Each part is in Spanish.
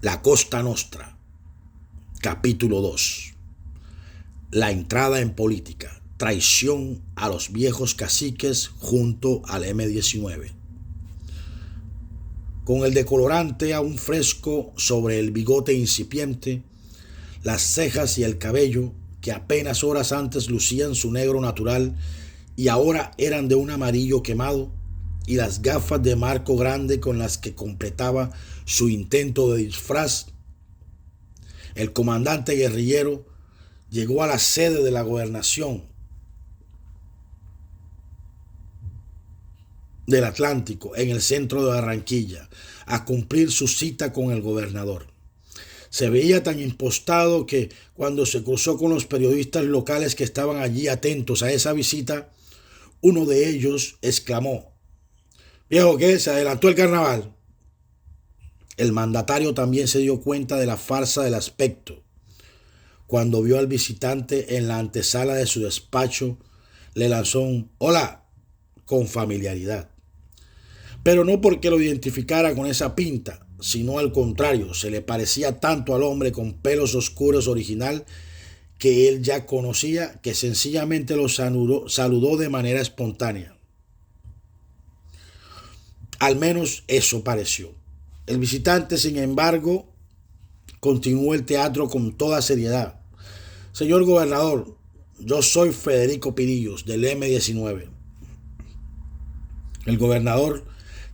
La Costa Nostra, capítulo 2. La entrada en política, traición a los viejos caciques junto al M-19. Con el decolorante aún fresco sobre el bigote incipiente, las cejas y el cabello, que apenas horas antes lucían su negro natural y ahora eran de un amarillo quemado, y las gafas de marco grande con las que completaba su intento de disfraz, el comandante guerrillero llegó a la sede de la gobernación del Atlántico, en el centro de Barranquilla, a cumplir su cita con el gobernador. Se veía tan impostado que cuando se cruzó con los periodistas locales que estaban allí atentos a esa visita, uno de ellos exclamó: «Viejo, ¿qué? ¿Se adelantó el carnaval?». El mandatario también se dio cuenta de la farsa del aspecto. Cuando vio al visitante en la antesala de su despacho, le lanzó un «hola» con familiaridad. Pero no porque lo identificara con esa pinta, sino al contrario, se le parecía tanto al hombre con pelos oscuros original que él ya conocía, que sencillamente lo saludó de manera espontánea. Al menos eso pareció. El visitante, sin embargo, continuó el teatro con toda seriedad. «Señor gobernador, yo soy Federico Pinillos, del M-19. El gobernador,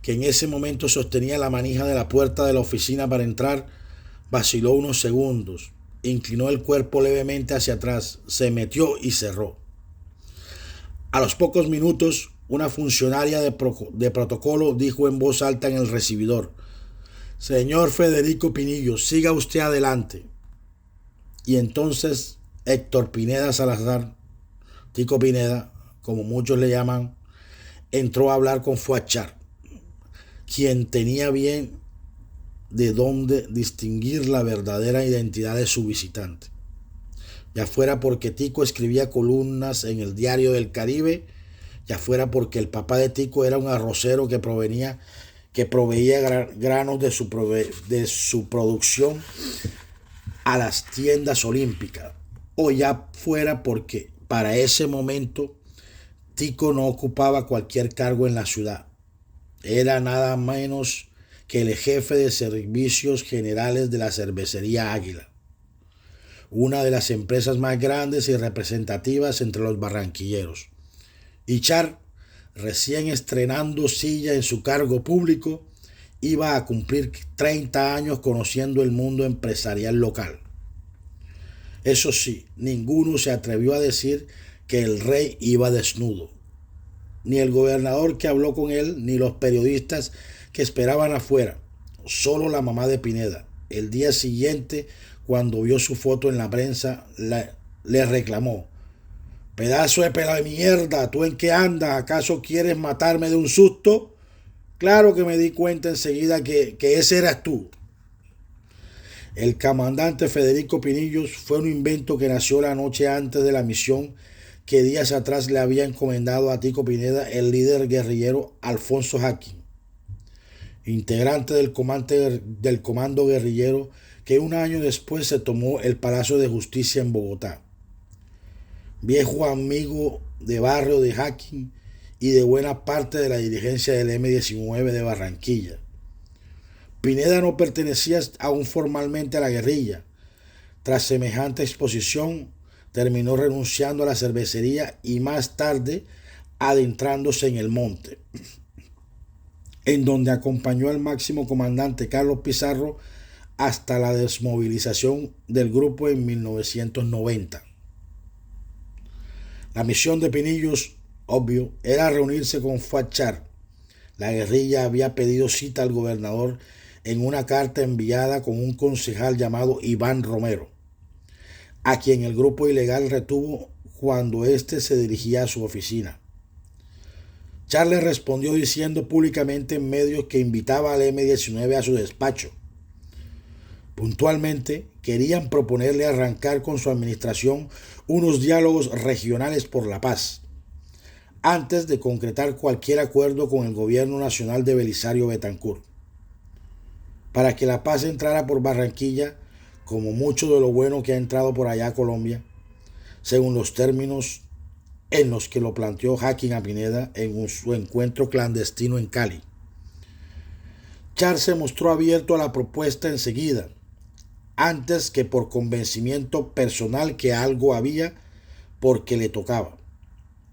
que en ese momento sostenía la manija de la puerta de la oficina para entrar, vaciló unos segundos, inclinó el cuerpo levemente hacia atrás, se metió y cerró. A los pocos minutos, una funcionaria de protocolo dijo en voz alta en el recibidor: «Señor Federico Pinillos, siga usted adelante». Y entonces Héctor Pineda Salazar, Tico Pineda, como muchos le llaman, entró a hablar con Fuachar, quien tenía bien de dónde distinguir la verdadera identidad de su visitante. Ya fuera porque Tico escribía columnas en el Diario del Caribe, ya fuera porque el papá de Tico era un arrocero que proveía granos de su producción a las tiendas olímpicas, o ya fuera porque para ese momento Tico no ocupaba cualquier cargo en la ciudad. Era nada menos que el jefe de servicios generales de la cervecería Águila, una de las empresas más grandes y representativas entre los barranquilleros. Y Char, recién estrenando silla en su cargo público, iba a cumplir 30 años conociendo el mundo empresarial local. Eso sí, ninguno se atrevió a decir que el rey iba desnudo. Ni el gobernador que habló con él, ni los periodistas que esperaban afuera. Solo la mamá de Pineda. El día siguiente, cuando vio su foto en la prensa, le reclamó: «Pedazo de pela de mierda, ¿tú en qué andas? ¿Acaso quieres matarme de un susto? Claro que me di cuenta enseguida que ese eras tú». El comandante Federico Pinillos fue un invento que nació la noche antes de la misión que días atrás le había encomendado a Tico Pineda el líder guerrillero Alfonso Jaquín, integrante del comando guerrillero que un año después se tomó el Palacio de Justicia en Bogotá. Viejo amigo de barrio de Jaquín y de buena parte de la dirigencia del M-19 de Barranquilla. Pineda no pertenecía aún formalmente a la guerrilla. Tras semejante exposición, terminó renunciando a la cervecería y más tarde adentrándose en el monte, en donde acompañó al máximo comandante Carlos Pizarro hasta la desmovilización del grupo en 1990. La misión de Pinillos, obvio, era reunirse con Fuachar. La guerrilla había pedido cita al gobernador en una carta enviada con un concejal llamado Iván Romero, a quien el grupo ilegal retuvo cuando éste se dirigía a su oficina. Charles respondió diciendo públicamente en medios que invitaba al M-19 a su despacho. Puntualmente, querían proponerle arrancar con su administración unos diálogos regionales por la paz, antes de concretar cualquier acuerdo con el gobierno nacional de Belisario Betancur. para que la paz entrara por Barranquilla, como mucho de lo bueno que ha entrado por allá a Colombia, según los términos en los que lo planteó Joaquín a Pineda en su encuentro clandestino en Cali. Char se mostró abierto a la propuesta enseguida, antes que por convencimiento personal que algo había porque le tocaba.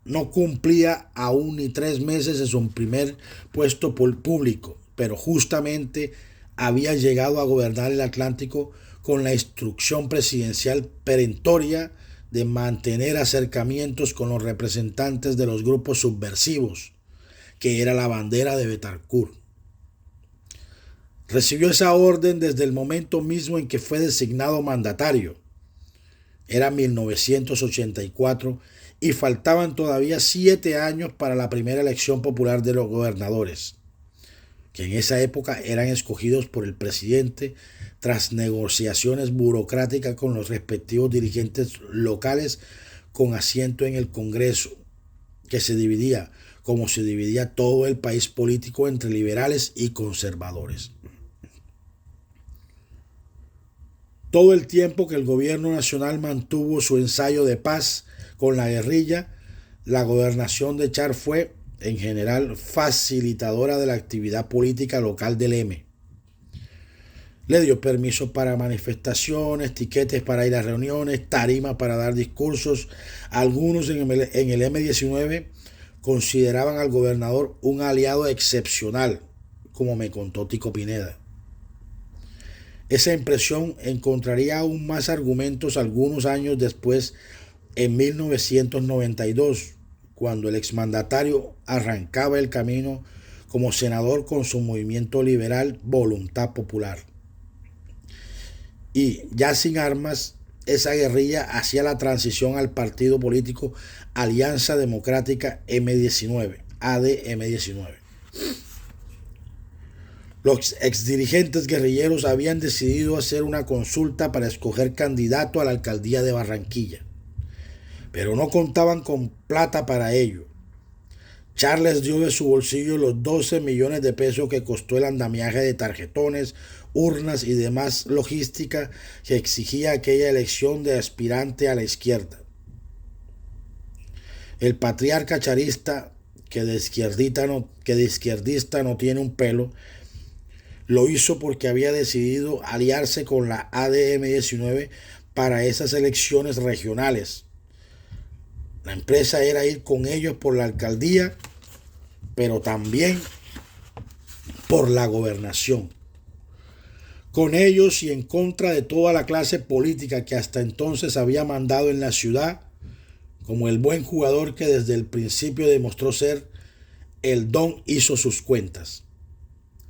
No cumplía aún ni 3 meses en su primer puesto público, pero justamente había llegado a gobernar el Atlántico con la instrucción presidencial perentoria de mantener acercamientos con los representantes de los grupos subversivos, que era la bandera de Betancourt. Recibió esa orden desde el momento mismo en que fue designado mandatario. Era 1984 y faltaban todavía 7 años para la primera elección popular de los gobernadores, que en esa época eran escogidos por el presidente tras negociaciones burocráticas con los respectivos dirigentes locales con asiento en el Congreso, que se dividía, como se dividía todo el país político, entre liberales y conservadores. Todo el tiempo que el gobierno nacional mantuvo su ensayo de paz con la guerrilla, la gobernación de Char fue, en general, facilitadora de la actividad política local del M. Le dio permiso para manifestaciones, tiquetes para ir a reuniones, tarimas para dar discursos. Algunos en el M-19 consideraban al gobernador un aliado excepcional, como me contó Tico Pineda. Esa impresión encontraría aún más argumentos algunos años después, en 1992, cuando el exmandatario arrancaba el camino como senador con su movimiento liberal Voluntad Popular. Y ya sin armas, esa guerrilla hacía la transición al partido político Alianza Democrática M19, ADM19. Los exdirigentes guerrilleros habían decidido hacer una consulta para escoger candidato a la alcaldía de Barranquilla, pero no contaban con plata para ello. Char les dio de su bolsillo los 12 millones de pesos que costó el andamiaje de tarjetones, urnas y demás logística que exigía aquella elección de aspirante a la izquierda. El patriarca charista, que de izquierdista no tiene un pelo, lo hizo porque había decidido aliarse con la ADM-19 para esas elecciones regionales. La empresa era ir con ellos por la alcaldía, pero también por la gobernación. Con ellos y en contra de toda la clase política que hasta entonces había mandado en la ciudad, como el buen jugador que desde el principio demostró ser, el don hizo sus cuentas.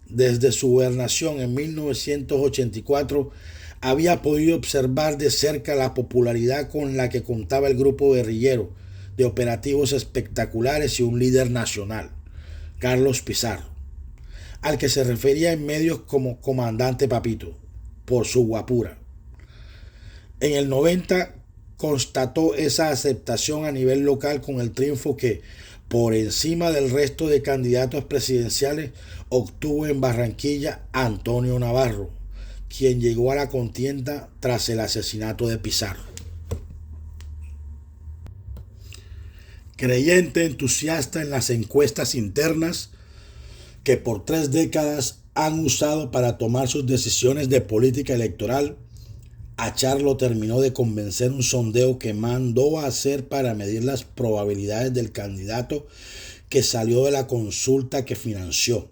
Desde su gobernación en 1984 había podido observar de cerca la popularidad con la que contaba el grupo guerrillero, de operativos espectaculares y un líder nacional, Carlos Pizarro, al que se refería en medios como Comandante Papito, por su guapura. En el 90 constató esa aceptación a nivel local con el triunfo que, por encima del resto de candidatos presidenciales, obtuvo en Barranquilla Antonio Navarro, quien llegó a la contienda tras el asesinato de Pizarro. Creyente entusiasta en las encuestas internas que por 3 décadas han usado para tomar sus decisiones de política electoral, a Char lo terminó de convencer un sondeo que mandó a hacer para medir las probabilidades del candidato que salió de la consulta que financió.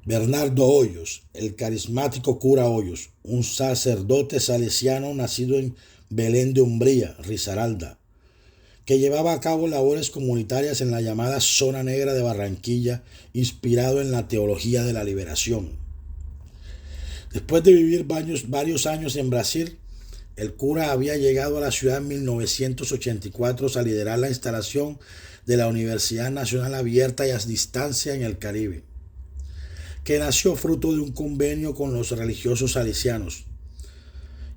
Bernardo Hoyos, el carismático cura Hoyos, un sacerdote salesiano nacido en Belén de Umbría, Risaralda, que llevaba a cabo labores comunitarias en la llamada Zona Negra de Barranquilla, inspirado en la teología de la liberación. Después de vivir varios años en Brasil, el cura había llegado a la ciudad en 1984 a liderar la instalación de la Universidad Nacional Abierta y a Distancia en el Caribe, que nació fruto de un convenio con los religiosos salesianos.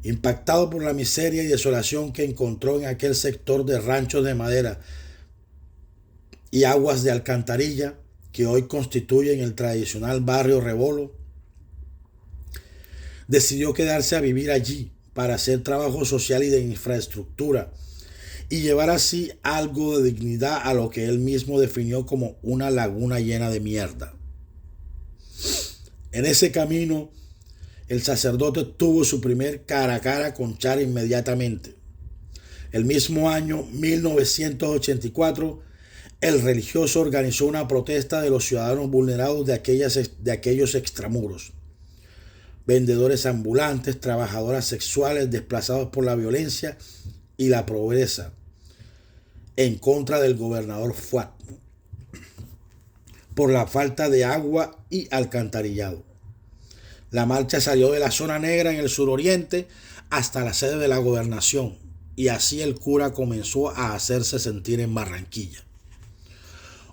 Impactado por la miseria y desolación que encontró en aquel sector de ranchos de madera y aguas de alcantarilla que hoy constituyen el tradicional barrio Rebolo, decidió quedarse a vivir allí para hacer trabajo social y de infraestructura y llevar así algo de dignidad a lo que él mismo definió como una laguna llena de mierda. En ese camino, el sacerdote tuvo su primer cara a cara con Char inmediatamente. El mismo año 1984, el religioso organizó una protesta de los ciudadanos vulnerados de aquellos extramuros. Vendedores ambulantes, trabajadoras sexuales desplazados por la violencia y la pobreza, en contra del gobernador Fuad, por la falta de agua y alcantarillado. La marcha salió de la zona negra en el suroriente hasta la sede de la gobernación, y así el cura comenzó a hacerse sentir en Barranquilla.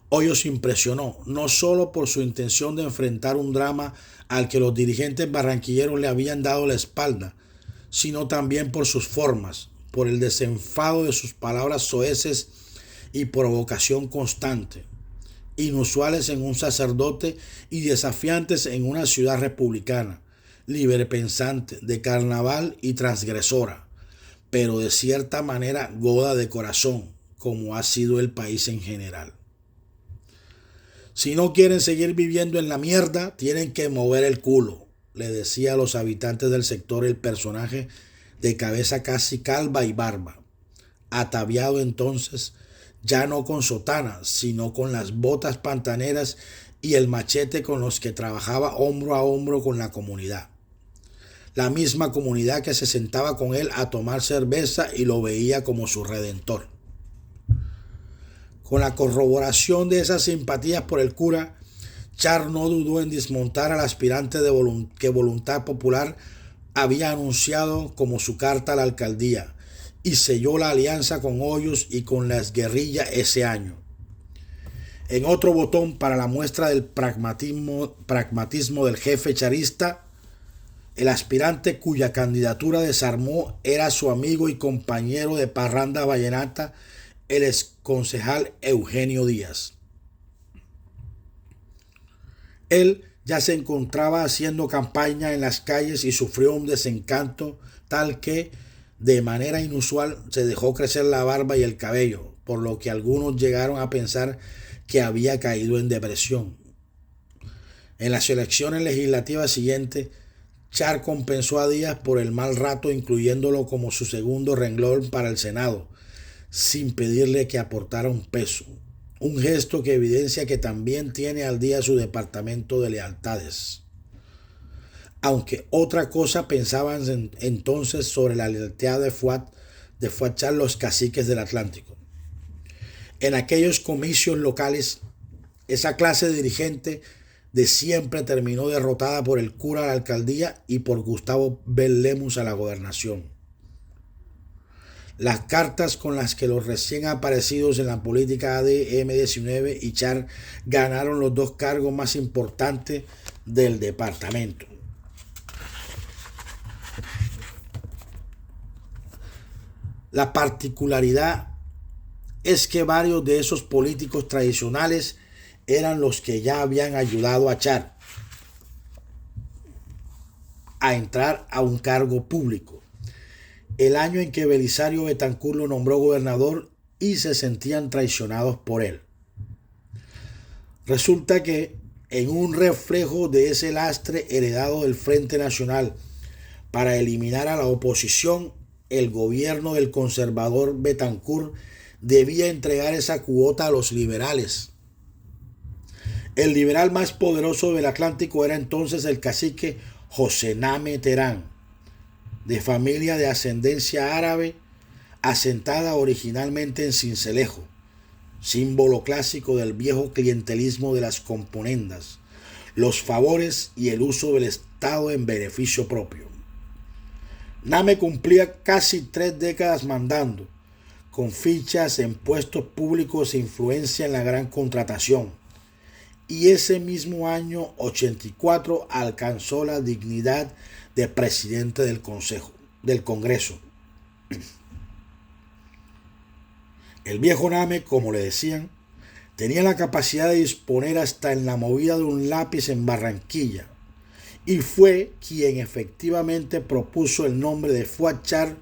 Hoyos impresionó, no solo por su intención de enfrentar un drama al que los dirigentes barranquilleros le habían dado la espalda, sino también por sus formas, por el desenfado de sus palabras soeces y provocación constante, inusuales en un sacerdote y desafiantes en una ciudad republicana, librepensante, de carnaval y transgresora, pero de cierta manera goda de corazón, como ha sido el país en general. Si no quieren seguir viviendo en la mierda, tienen que mover el culo, le decía a los habitantes del sector el personaje de cabeza casi calva y barba, ataviado entonces ya no con sotana, sino con las botas pantaneras y el machete con los que trabajaba hombro a hombro con la comunidad. La misma comunidad que se sentaba con él a tomar cerveza y lo veía como su redentor. Con la corroboración de esas simpatías por el cura, Char no dudó en desmontar al aspirante que Voluntad Popular había anunciado como su carta a la alcaldía, y selló la alianza con Hoyos y con las guerrillas ese año. En otro botón para la muestra del pragmatismo del jefe charista, el aspirante cuya candidatura desarmó era su amigo y compañero de parranda vallenata, el exconcejal Eugenio Díaz. Él ya se encontraba haciendo campaña en las calles y sufrió un desencanto tal que, de manera inusual, se dejó crecer la barba y el cabello, por lo que algunos llegaron a pensar que había caído en depresión. En las elecciones legislativas siguientes, Char compensó a Díaz por el mal rato, incluyéndolo como su segundo renglón para el Senado, sin pedirle que aportara un peso. Un gesto que evidencia que también tiene al día su departamento de lealtades. Aunque otra cosa pensaban entonces sobre la lealtad de Fuad Char los caciques del Atlántico. En aquellos comicios locales, esa clase dirigente de siempre terminó derrotada por el cura a la alcaldía y por Gustavo Lemus a la gobernación. Las cartas con las que los recién aparecidos en la política AD-M19 y Char ganaron los dos cargos más importantes del departamento. La particularidad es que varios de esos políticos tradicionales eran los que ya habían ayudado a Char a entrar a un cargo público el año en que Belisario Betancur lo nombró gobernador y se sentían traicionados por él. Resulta que, en un reflejo de ese lastre heredado del Frente Nacional para eliminar a la oposición, el gobierno del conservador Betancur debía entregar esa cuota a los liberales. El liberal más poderoso del Atlántico era entonces el cacique José Name Terán, de familia de ascendencia árabe, asentada originalmente en Sincelejo, símbolo clásico del viejo clientelismo de las componendas, los favores y el uso del Estado en beneficio propio. Name cumplía casi 3 décadas mandando, con fichas en puestos públicos e influencia en la gran contratación, y ese mismo año 84 alcanzó la dignidad de presidente del Congreso. El viejo Name, como le decían, tenía la capacidad de disponer hasta en la movida de un lápiz en Barranquilla y fue quien efectivamente propuso el nombre de Fuad Char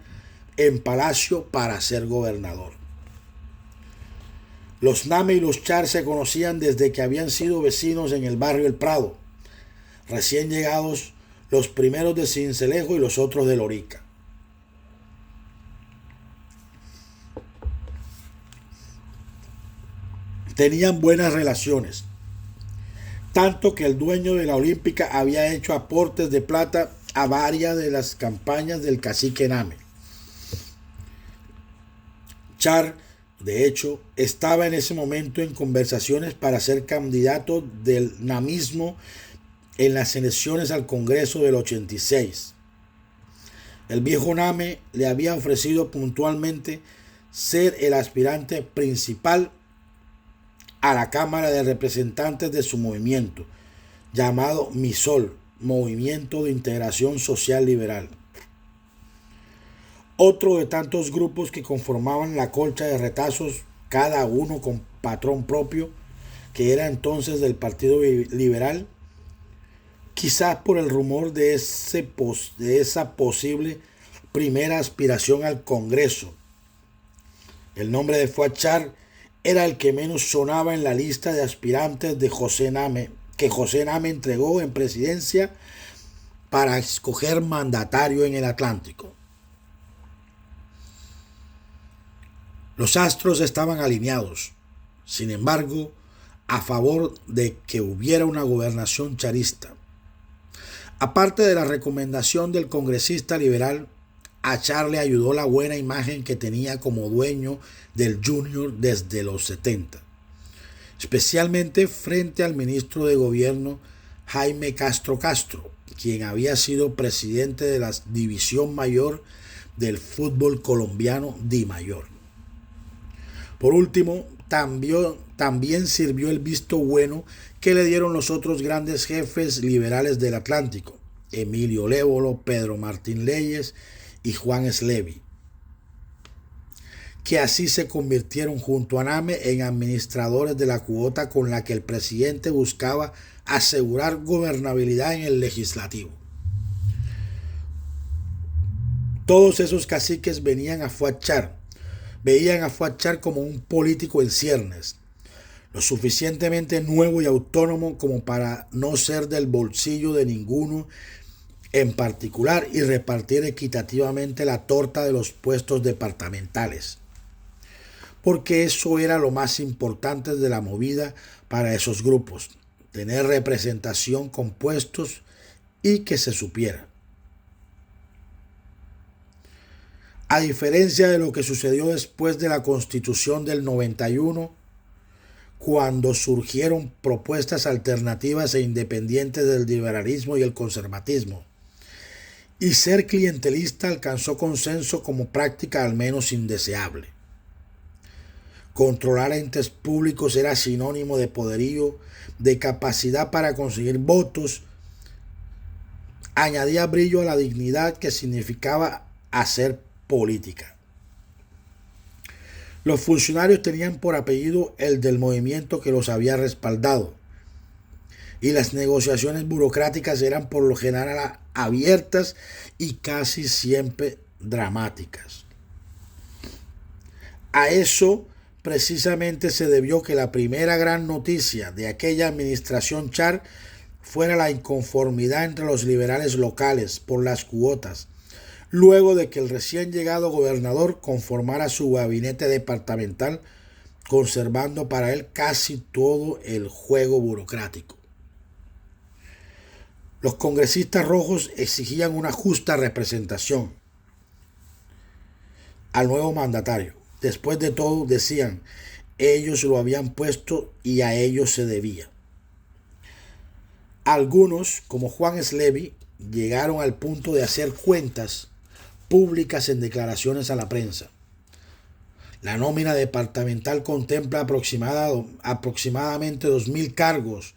en Palacio para ser gobernador. Los Name y los Char se conocían desde que habían sido vecinos en el barrio El Prado, recién llegados, los primeros de Sincelejo y los otros de Lorica. Tenían buenas relaciones, tanto que el dueño de la Olímpica había hecho aportes de plata a varias de las campañas del cacique Name. Char, de hecho, estaba en ese momento en conversaciones para ser candidato del namismo en las elecciones al Congreso del 86. El viejo Name le había ofrecido puntualmente ser el aspirante principal a la Cámara de Representantes de su movimiento, llamado MISOL, Movimiento de Integración Social Liberal. Otro de tantos grupos que conformaban la colcha de retazos, cada uno con patrón propio, que era entonces del Partido Liberal, quizás por el rumor de esa posible primera aspiración al Congreso. El nombre de Fuad Char era el que menos sonaba en la lista de aspirantes de José Name, que José Name entregó en presidencia para escoger mandatario en el Atlántico. Los astros estaban alineados, sin embargo, a favor de que hubiera una gobernación charista. Aparte de la recomendación del congresista liberal, a Char le ayudó la buena imagen que tenía como dueño del Junior desde los 70, especialmente frente al ministro de Gobierno Jaime Castro Castro, quien había sido presidente de la División Mayor del fútbol colombiano DIMAYOR. Por último, también sirvió el visto bueno que le dieron los otros grandes jefes liberales del Atlántico, Emilio Lévolo, Pedro Martín Leyes y Juan Slevi, que así se convirtieron junto a Name en administradores de la cuota con la que el presidente buscaba asegurar gobernabilidad en el legislativo. Todos esos caciques veían a Fuad Char como un político en ciernes, lo suficientemente nuevo y autónomo como para no ser del bolsillo de ninguno en particular y repartir equitativamente la torta de los puestos departamentales, porque eso era lo más importante de la movida para esos grupos, tener representación con puestos y que se supiera. A diferencia de lo que sucedió después de la Constitución del 91, cuando surgieron propuestas alternativas e independientes del liberalismo y el conservatismo, y ser clientelista alcanzó consenso como práctica al menos indeseable. Controlar entes públicos era sinónimo de poderío, de capacidad para conseguir votos, añadía brillo a la dignidad que significaba hacer política. Los funcionarios tenían por apellido el del movimiento que los había respaldado, y las negociaciones burocráticas eran por lo general abiertas y casi siempre dramáticas. A eso precisamente se debió que la primera gran noticia de aquella administración Char fuera la inconformidad entre los liberales locales por las cuotas, luego de que el recién llegado gobernador conformara su gabinete departamental, conservando para él casi todo el juego burocrático. Los congresistas rojos exigían una justa representación al nuevo mandatario. Después de todo, decían, ellos lo habían puesto y a ellos se debía. Algunos, como Juan Slevi, llegaron al punto de hacer cuentas públicas en declaraciones a la prensa. La nómina departamental contempla aproximadamente 2.000 cargos,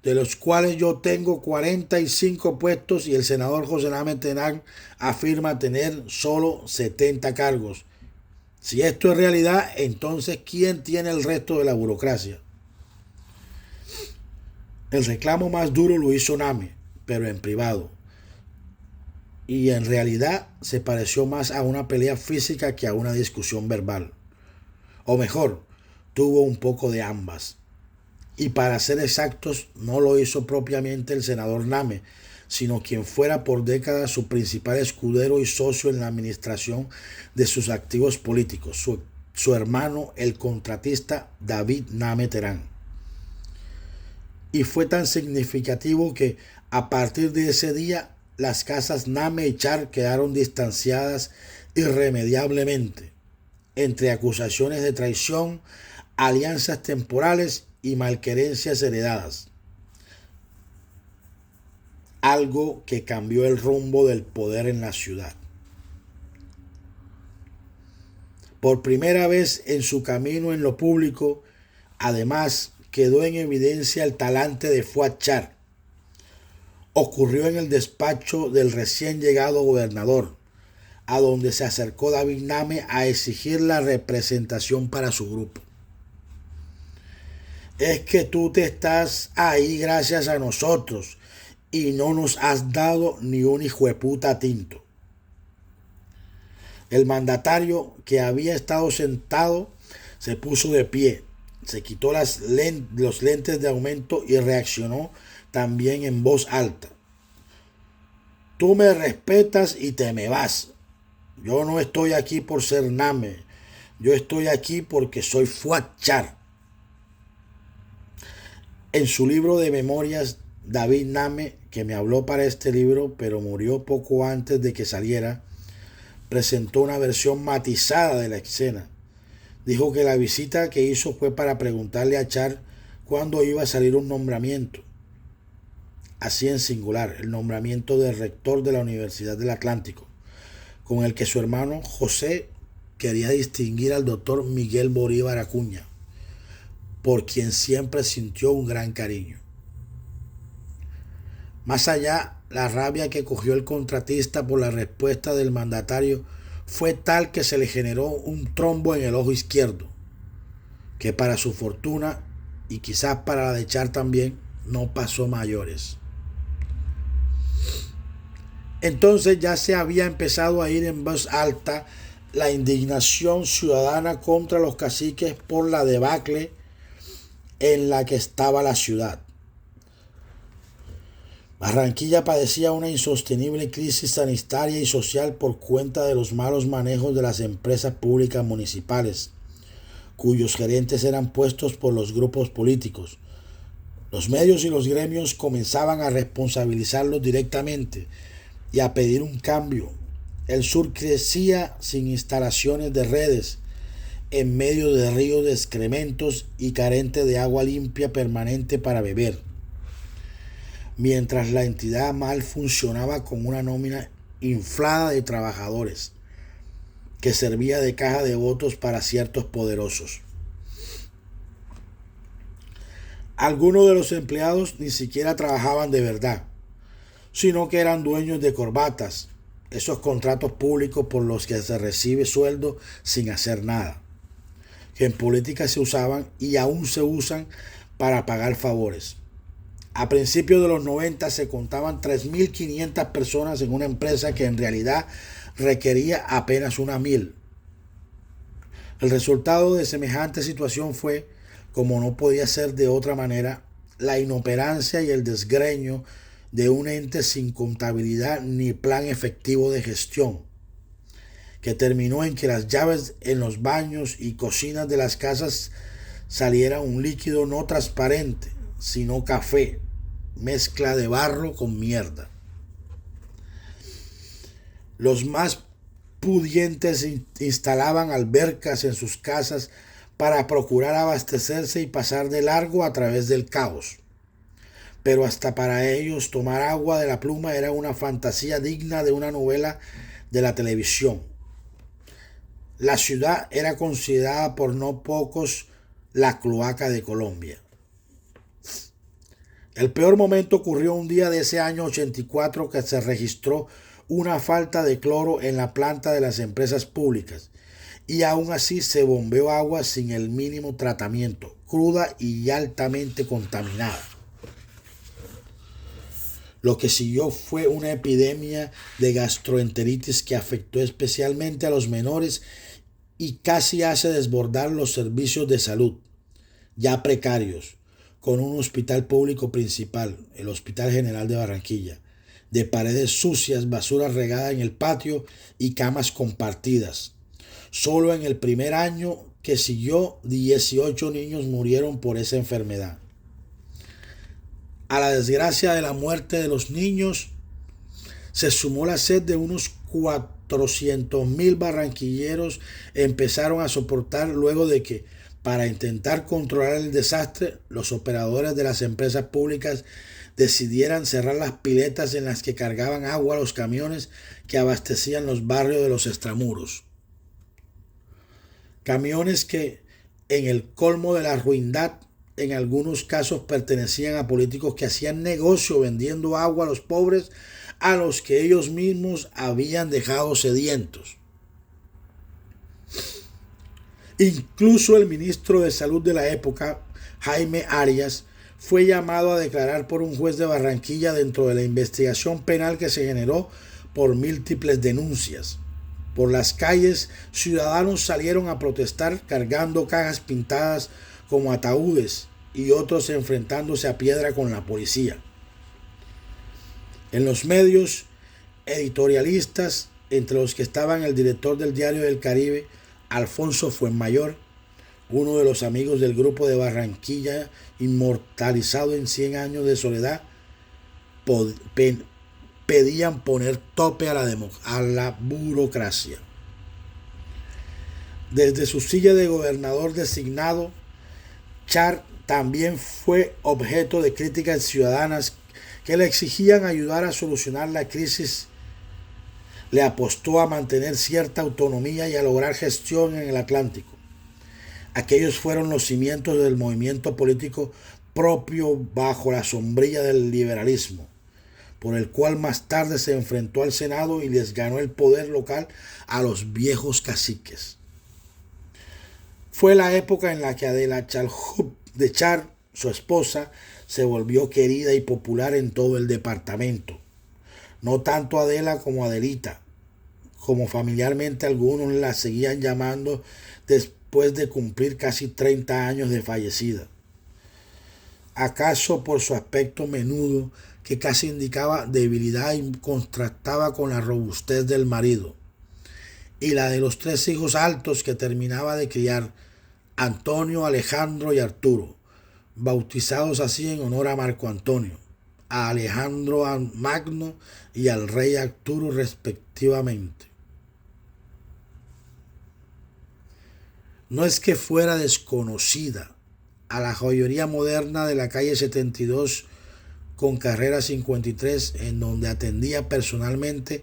de los cuales yo tengo 45 puestos y el senador José Name Tenag afirma tener solo 70 cargos. Si esto es realidad, entonces ¿quién tiene el resto de la burocracia? El reclamo más duro lo hizo Name, pero en privado. Y en realidad se pareció más a una pelea física que a una discusión verbal. O mejor, tuvo un poco de ambas. Y para ser exactos, no lo hizo propiamente el senador Name, sino quien fuera por décadas su principal escudero y socio en la administración de sus activos políticos, su hermano, el contratista David Name Terán. Y fue tan significativo que a partir de ese día las casas Name y Char quedaron distanciadas irremediablemente entre acusaciones de traición, alianzas temporales y malquerencias heredadas. Algo que cambió el rumbo del poder en la ciudad. Por primera vez en su camino en lo público, además, quedó en evidencia el talante de Fuad Char. Ocurrió en el despacho del recién llegado gobernador, a donde se acercó David Name a exigir la representación para su grupo. Es que tú te estás ahí gracias a nosotros y no nos has dado ni un hijueputa tinto. El mandatario, que había estado sentado, se puso de pie, se quitó los lentes de aumento y reaccionó también en voz alta. Tú me respetas y te me vas. Yo no estoy aquí por ser Name. Yo estoy aquí porque soy Fuad Char. En su libro de memorias, David Name, que me habló para este libro, pero murió poco antes de que saliera, presentó una versión matizada de la escena. Dijo que la visita que hizo fue para preguntarle a Char cuándo iba a salir un nombramiento. Así en singular, el nombramiento de rector de la Universidad del Atlántico, con el que su hermano José quería distinguir al doctor Miguel Bolívar Acuña, por quien siempre sintió un gran cariño. Más allá, la rabia que cogió el contratista por la respuesta del mandatario fue tal que se le generó un trombo en el ojo izquierdo, que para su fortuna, y quizás para la de Char también, no pasó mayores. Entonces ya se había empezado a ir en voz alta la indignación ciudadana contra los caciques por la debacle en la que estaba la ciudad. Barranquilla padecía una insostenible crisis sanitaria y social por cuenta de los malos manejos de las empresas públicas municipales, cuyos gerentes eran puestos por los grupos políticos. Los medios y los gremios comenzaban a responsabilizarlos directamente y a pedir un cambio. El sur crecía sin instalaciones de redes, en medio de ríos de excrementos y carente de agua limpia permanente para beber, mientras la entidad mal funcionaba con una nómina inflada de trabajadores que servía de caja de votos para ciertos poderosos. Algunos de los empleados ni siquiera trabajaban de verdad, sino que eran dueños de corbatas, esos contratos públicos por los que se recibe sueldo sin hacer nada, que en política se usaban y aún se usan para pagar favores. A principios de los 90 se contaban 3.500 personas en una empresa que en realidad requería apenas 1.000. El resultado de semejante situación fue, como no podía ser de otra manera, la inoperancia y el desgreño de un ente sin contabilidad ni plan efectivo de gestión, que terminó en que las llaves en los baños y cocinas de las casas saliera un líquido no transparente, sino café, mezcla de barro con mierda. Los más pudientes instalaban albercas en sus casas para procurar abastecerse y pasar de largo a través del caos. Pero hasta para ellos tomar agua de la pluma era una fantasía digna de una novela de la televisión. La ciudad era considerada por no pocos la cloaca de Colombia. El peor momento ocurrió un día de ese año 84 que se registró una falta de cloro en la planta de las empresas públicas y aún así se bombeó agua sin el mínimo tratamiento, cruda y altamente contaminada. Lo que siguió fue una epidemia de gastroenteritis que afectó especialmente a los menores y casi hace desbordar los servicios de salud, ya precarios, con un hospital público principal, el Hospital General de Barranquilla, de paredes sucias, basura regada en el patio y camas compartidas. Solo en el primer año que siguió, 18 niños murieron por esa enfermedad. A la desgracia de la muerte de los niños se sumó la sed de unos 400.000 barranquilleros empezaron a soportar luego de que, para intentar controlar el desastre, los operadores de las empresas públicas decidieran cerrar las piletas en las que cargaban agua los camiones que abastecían los barrios de los extramuros. Camiones que, en el colmo de la ruindad, en algunos casos pertenecían a políticos que hacían negocio vendiendo agua a los pobres a los que ellos mismos habían dejado sedientos. Incluso el ministro de Salud de la época, Jaime Arias, fue llamado a declarar por un juez de Barranquilla dentro de la investigación penal que se generó por múltiples denuncias. Por las calles, ciudadanos salieron a protestar cargando cajas pintadas como ataúdes y otros enfrentándose a piedra con la policía. En los medios editorialistas, entre los que estaban el director del Diario del Caribe, Alfonso Fuenmayor, uno de los amigos del grupo de Barranquilla, inmortalizado en 100 años de soledad, pedían poner tope a la burocracia. Desde su silla de gobernador designado, Char también fue objeto de críticas ciudadanas que le exigían ayudar a solucionar la crisis. Le apostó a mantener cierta autonomía y a lograr gestión en el Atlántico. Aquellos fueron los cimientos del movimiento político propio bajo la sombrilla del liberalismo, por el cual más tarde se enfrentó al Senado y les ganó el poder local a los viejos caciques. Fue la época en la que Adela Chalhub de Char, su esposa, se volvió querida y popular en todo el departamento. No tanto Adela como Adelita, como familiarmente algunos la seguían llamando después de cumplir casi 30 años de fallecida. ¿Acaso por su aspecto menudo, que casi indicaba debilidad y contrastaba con la robustez del marido, y la de los 3 hijos altos que terminaba de criar, Antonio, Alejandro y Arturo, bautizados así en honor a Marco Antonio, a Alejandro Magno y al rey Arturo respectivamente? No es que fuera desconocida a la joyería moderna de la calle 72 con carrera 53, en donde atendía personalmente.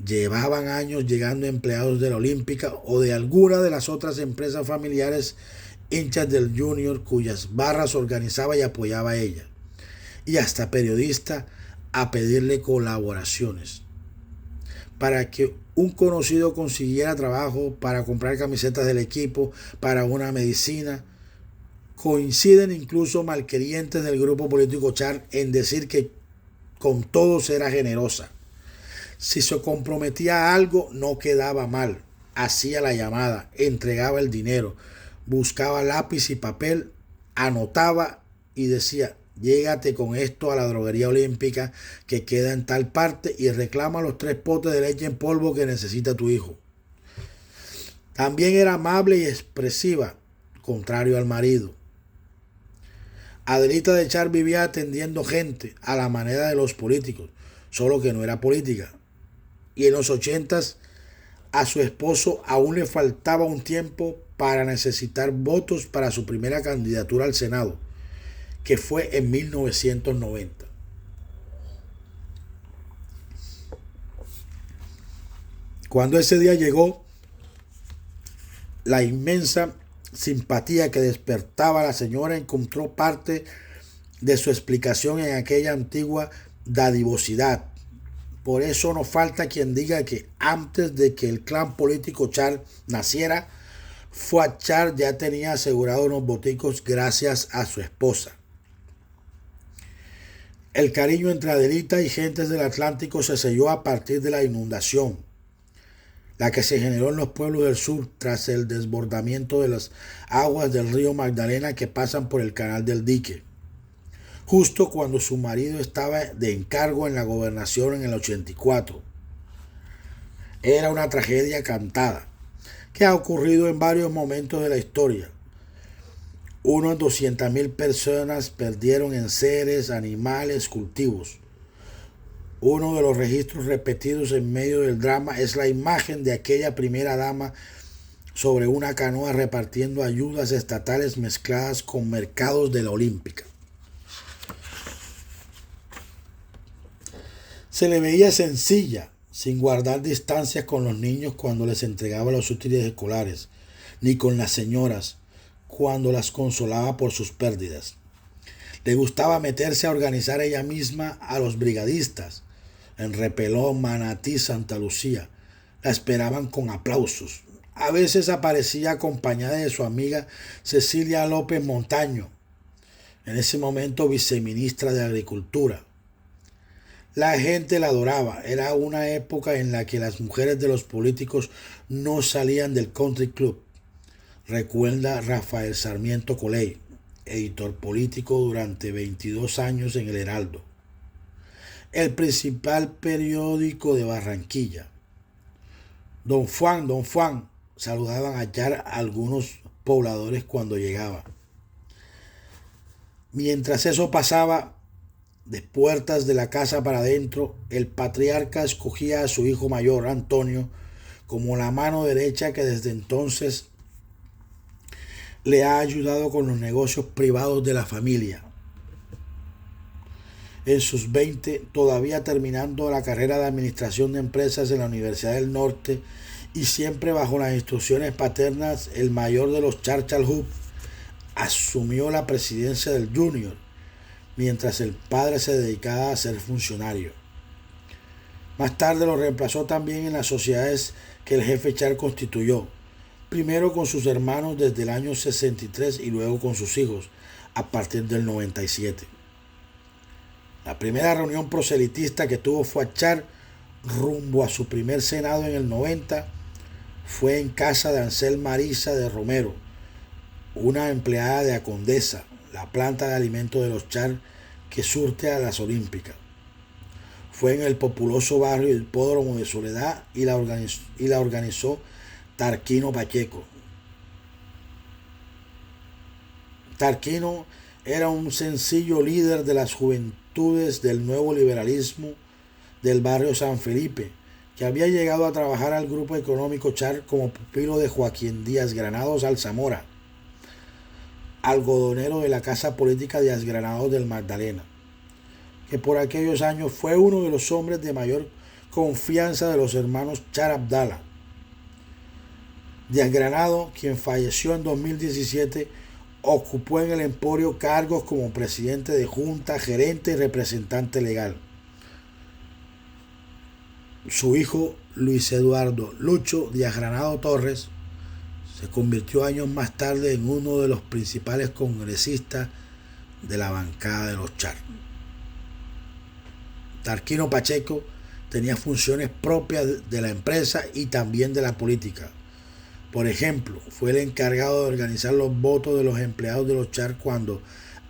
Llevaban años llegando empleados de la Olímpica o de alguna de las otras empresas familiares hinchas del Junior, cuyas barras organizaba y apoyaba ella, y hasta periodistas a pedirle colaboraciones para que un conocido consiguiera trabajo, para comprar camisetas del equipo, para una medicina. Coinciden incluso malquerientes del grupo político Char en decir que con todos era generosa. Si se comprometía a algo, no quedaba mal. Hacía la llamada, entregaba el dinero, buscaba lápiz y papel, anotaba y decía: llégate con esto a la droguería Olímpica que queda en tal parte y reclama los 3 potes de leche en polvo que necesita tu hijo. También era amable y expresiva, contrario al marido. Adelita de Char vivía atendiendo gente a la manera de los políticos, solo que no era política. Y en los 80s a su esposo aún le faltaba un tiempo para necesitar votos para su primera candidatura al Senado, que fue en 1990. Cuando ese día llegó, la inmensa simpatía que despertaba la señora encontró parte de su explicación en aquella antigua dadivosidad. Por eso no falta quien diga que antes de que el clan político Char naciera, Fuad Char ya tenía asegurado unos boticos gracias a su esposa. El cariño entre Adelita y gentes del Atlántico se selló a partir de la inundación, la que se generó en los pueblos del sur tras el desbordamiento de las aguas del río Magdalena que pasan por el canal del dique, justo cuando su marido estaba de encargo en la gobernación en el 84. Era una tragedia cantada, que ha ocurrido en varios momentos de la historia. Unas 200.000 personas perdieron enseres, animales, cultivos. Uno de los registros repetidos en medio del drama es la imagen de aquella primera dama sobre una canoa repartiendo ayudas estatales mezcladas con mercados de la Olímpica. Se le veía sencilla, sin guardar distancias con los niños cuando les entregaba los útiles escolares, ni con las señoras cuando las consolaba por sus pérdidas. Le gustaba meterse a organizar ella misma a los brigadistas. En Repelón, Manatí, Santa Lucía, la esperaban con aplausos. A veces aparecía acompañada de su amiga Cecilia López Montaño, en ese momento viceministra de Agricultura. La gente la adoraba. Era una época en la que las mujeres de los políticos no salían del country club. Recuerda Rafael Sarmiento Coley, editor político durante 22 años en El Heraldo, el principal periódico de Barranquilla. Don Juan, saludaban allá a algunos pobladores cuando llegaba. Mientras eso pasaba, de puertas de la casa para adentro, el patriarca escogía a su hijo mayor, Antonio, como la mano derecha que desde entonces le ha ayudado con los negocios privados de la familia. En sus 20, todavía terminando la carrera de Administración de Empresas en la Universidad del Norte y siempre bajo las instrucciones paternas, el mayor de los Churchill Hub asumió la presidencia del Junior, mientras el padre se dedicaba a ser funcionario. Más tarde lo reemplazó también en las sociedades que el jefe Char constituyó, primero con sus hermanos desde el año 63 y luego con sus hijos a partir del 97. La primera reunión proselitista que tuvo Char rumbo a su primer senado en el 90 fue en casa de Ansel Marisa de Romero, una empleada de Acondesa, la planta de alimentos de los Char que surte a las Olímpicas. Fue en el populoso barrio Hipódromo de Soledad y la organizó Tarquino Pacheco. Tarquino era un sencillo líder de las juventudes del nuevo liberalismo del barrio San Felipe, que había llegado a trabajar al grupo económico Char como pupilo de Joaquín Díaz Granados Alzamora, algodonero de la Casa Política Díaz Granados del Magdalena, que por aquellos años fue uno de los hombres de mayor confianza de los hermanos Char Abdala. Díaz Granados, quien falleció en 2017, ocupó en el Emporio cargos como presidente de junta, gerente y representante legal. Su hijo Luis Eduardo Lucho Díaz Granados Torres se convirtió años más tarde en uno de los principales congresistas de la bancada de los Char. Tarquino Pacheco tenía funciones propias de la empresa y también de la política. Por ejemplo, fue el encargado de organizar los votos de los empleados de los Char cuando,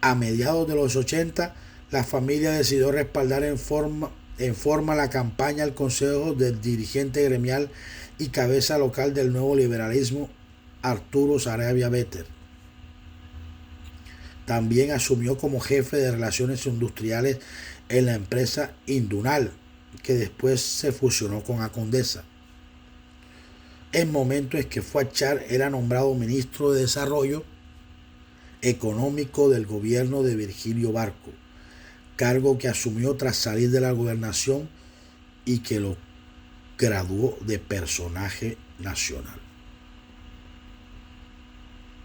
a mediados de los 80, la familia decidió respaldar en forma la campaña al consejo del dirigente gremial y cabeza local del nuevo liberalismo, Arturo Sarabia Vetter. También asumió como jefe de relaciones industriales en la empresa Indunal, que después se fusionó con Acondesa. En momentos en que Char era nombrado ministro de Desarrollo Económico del gobierno de Virgilio Barco, cargo que asumió tras salir de la gobernación y que lo graduó de personaje nacional.